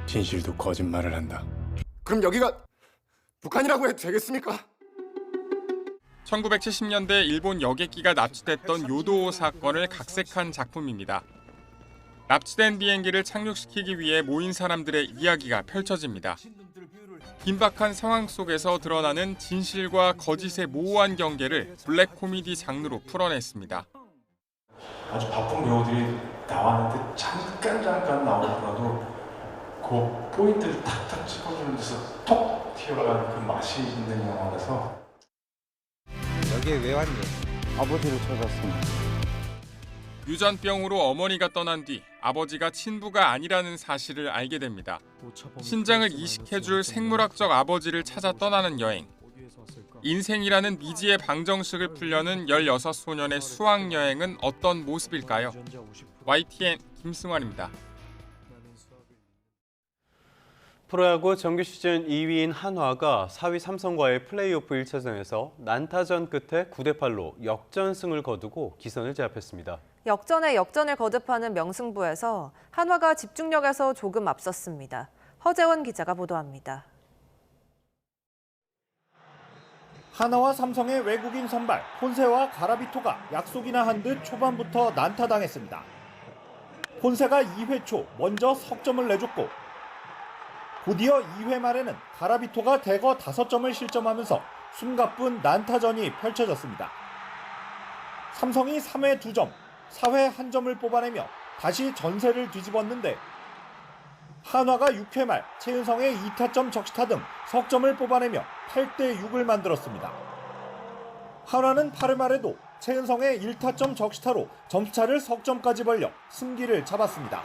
진실도 거짓말을 한다. 그럼 여기가 북한이라고 해도 되겠습니까? 1970년대 일본 여객기가 납치됐던 요도오 사건을 각색한 작품입니다. 납치된 비행기를 착륙시키기 위해 모인 사람들의 이야기가 펼쳐집니다. 긴박한 상황 속에서 드러나는 진실과 거짓의 모호한 경계를 블랙 코미디 장르로 풀어냈습니다. 아주 바쁜 배우들이 나왔는데 잠깐 나오더라도 그 포인트를 탁탁 찍어주는 데서 톡 튀어가는 그 맛이 있는 영화라서. 여기에 왜 왔니? 아버지를 찾았습니다. 유전병으로 어머니가 떠난 뒤 아버지가 친부가 아니라는 사실을 알게 됩니다. 신장을 이식해줄 생물학적 아버지를 찾아 떠나는 여행. 인생이라는 미지의 방정식을 풀려는 16소년의 수학여행은 어떤 모습일까요? YTN 김승환입니다. 프로야구 정규 시즌 2위인 한화가 4위 삼성과의 플레이오프 1차전에서 난타전 끝에 9대8로 역전승을 거두고 기선을 제압했습니다. 역전에 역전을 거듭하는 명승부에서 한화가 집중력에서 조금 앞섰습니다. 허재원 기자가 보도합니다. 하나와 삼성의 외국인 선발 폰세와 가라비토가 약속이나 한 듯 초반부터 난타당했습니다. 폰세가 2회 초 먼저 석점을 내줬고 곧이어 2회 말에는 가라비토가 대거 5점을 실점하면서 숨가쁜 난타전이 펼쳐졌습니다. 삼성이 3회 2점, 4회 1점을 뽑아내며 다시 전세를 뒤집었는데 한화가 6회 말 최은성의 2타점 적시타 등 석점을 뽑아내며 8대 6을 만들었습니다. 한화는 8회 말에도 최은성의 1타점 적시타로 점수차를 석점까지 벌려 승기를 잡았습니다.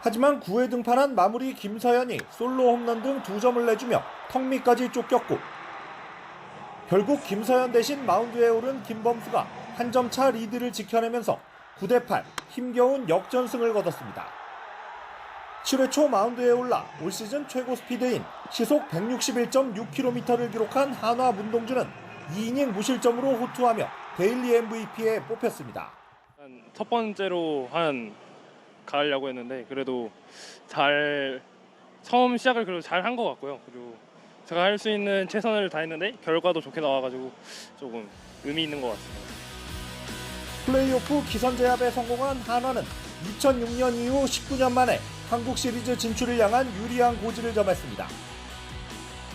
하지만 9회 등판한 마무리 김서현이 솔로 홈런 등 2점을 내주며 턱밑까지 쫓겼고 결국 김서현 대신 마운드에 오른 김범수가 한 점 차 리드를 지켜내면서 9대8 힘겨운 역전승을 거뒀습니다. 7회 초 마운드에 올라 올 시즌 최고 스피드인 시속 161.6km를 기록한 한화 문동주는 2이닝 무실점으로 호투하며 데일리 MVP에 뽑혔습니다. 첫 번째로 가려고 했는데 그래도 처음 시작을 그래도 잘 한 것 같고요. 그리고 제가 할 수 있는 최선을 다했는데 결과도 좋게 나와가지고 조금 의미 있는 것 같습니다. 플레이오프 기선 제압에 성공한 한화는 2006년 이후 19년 만에 한국 시리즈 진출을 향한 유리한 고지를 점했습니다.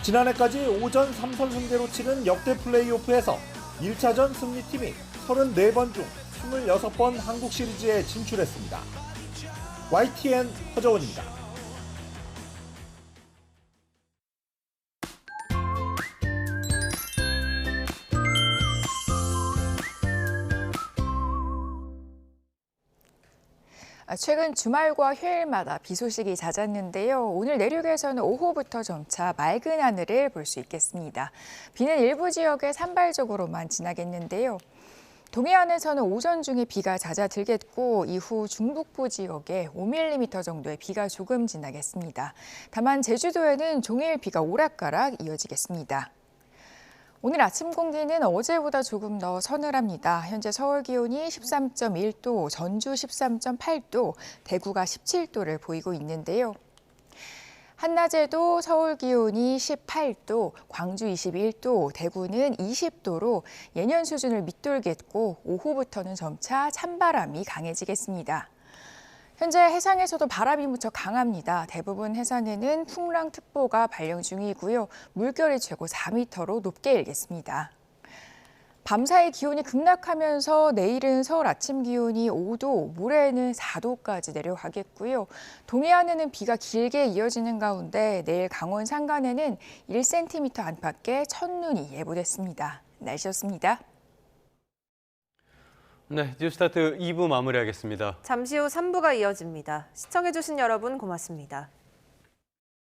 지난해까지 5전 3선승제로 치른 역대 플레이오프에서 1차전 승리팀이 34번 중 26번 한국 시리즈에 진출했습니다. YTN 허정원입니다. 최근 주말과 휴일마다 비 소식이 잦았는데요. 오늘 내륙에서는 오후부터 점차 맑은 하늘을 볼 수 있겠습니다. 비는 일부 지역에 산발적으로만 지나겠는데요. 동해안에서는 오전 중에 비가 잦아들겠고 이후 중북부 지역에 5mm 정도의 비가 조금 지나겠습니다. 다만 제주도에는 종일 비가 오락가락 이어지겠습니다. 오늘 아침 공기는 어제보다 조금 더 서늘합니다. 현재 서울 기온이 13.1도, 전주 13.8도, 대구가 17도를 보이고 있는데요. 한낮에도 서울 기온이 18도, 광주 21도, 대구는 20도로 예년 수준을 밑돌겠고 오후부터는 점차 찬바람이 강해지겠습니다. 현재 해상에서도 바람이 무척 강합니다. 대부분 해상에는 풍랑특보가 발령 중이고요. 물결이 최고 4m로 높게 일겠습니다. 밤사이 기온이 급락하면서 내일은 서울 아침 기온이 5도, 모레는 4도까지 내려가겠고요. 동해안에는 비가 길게 이어지는 가운데 내일 강원 산간에는 1cm 안팎의 첫눈이 예보됐습니다. 날씨였습니다. 네, 뉴스타트 2부 마무리하겠습니다. 잠시 후 3부가 이어집니다. 시청해주신 여러분 고맙습니다.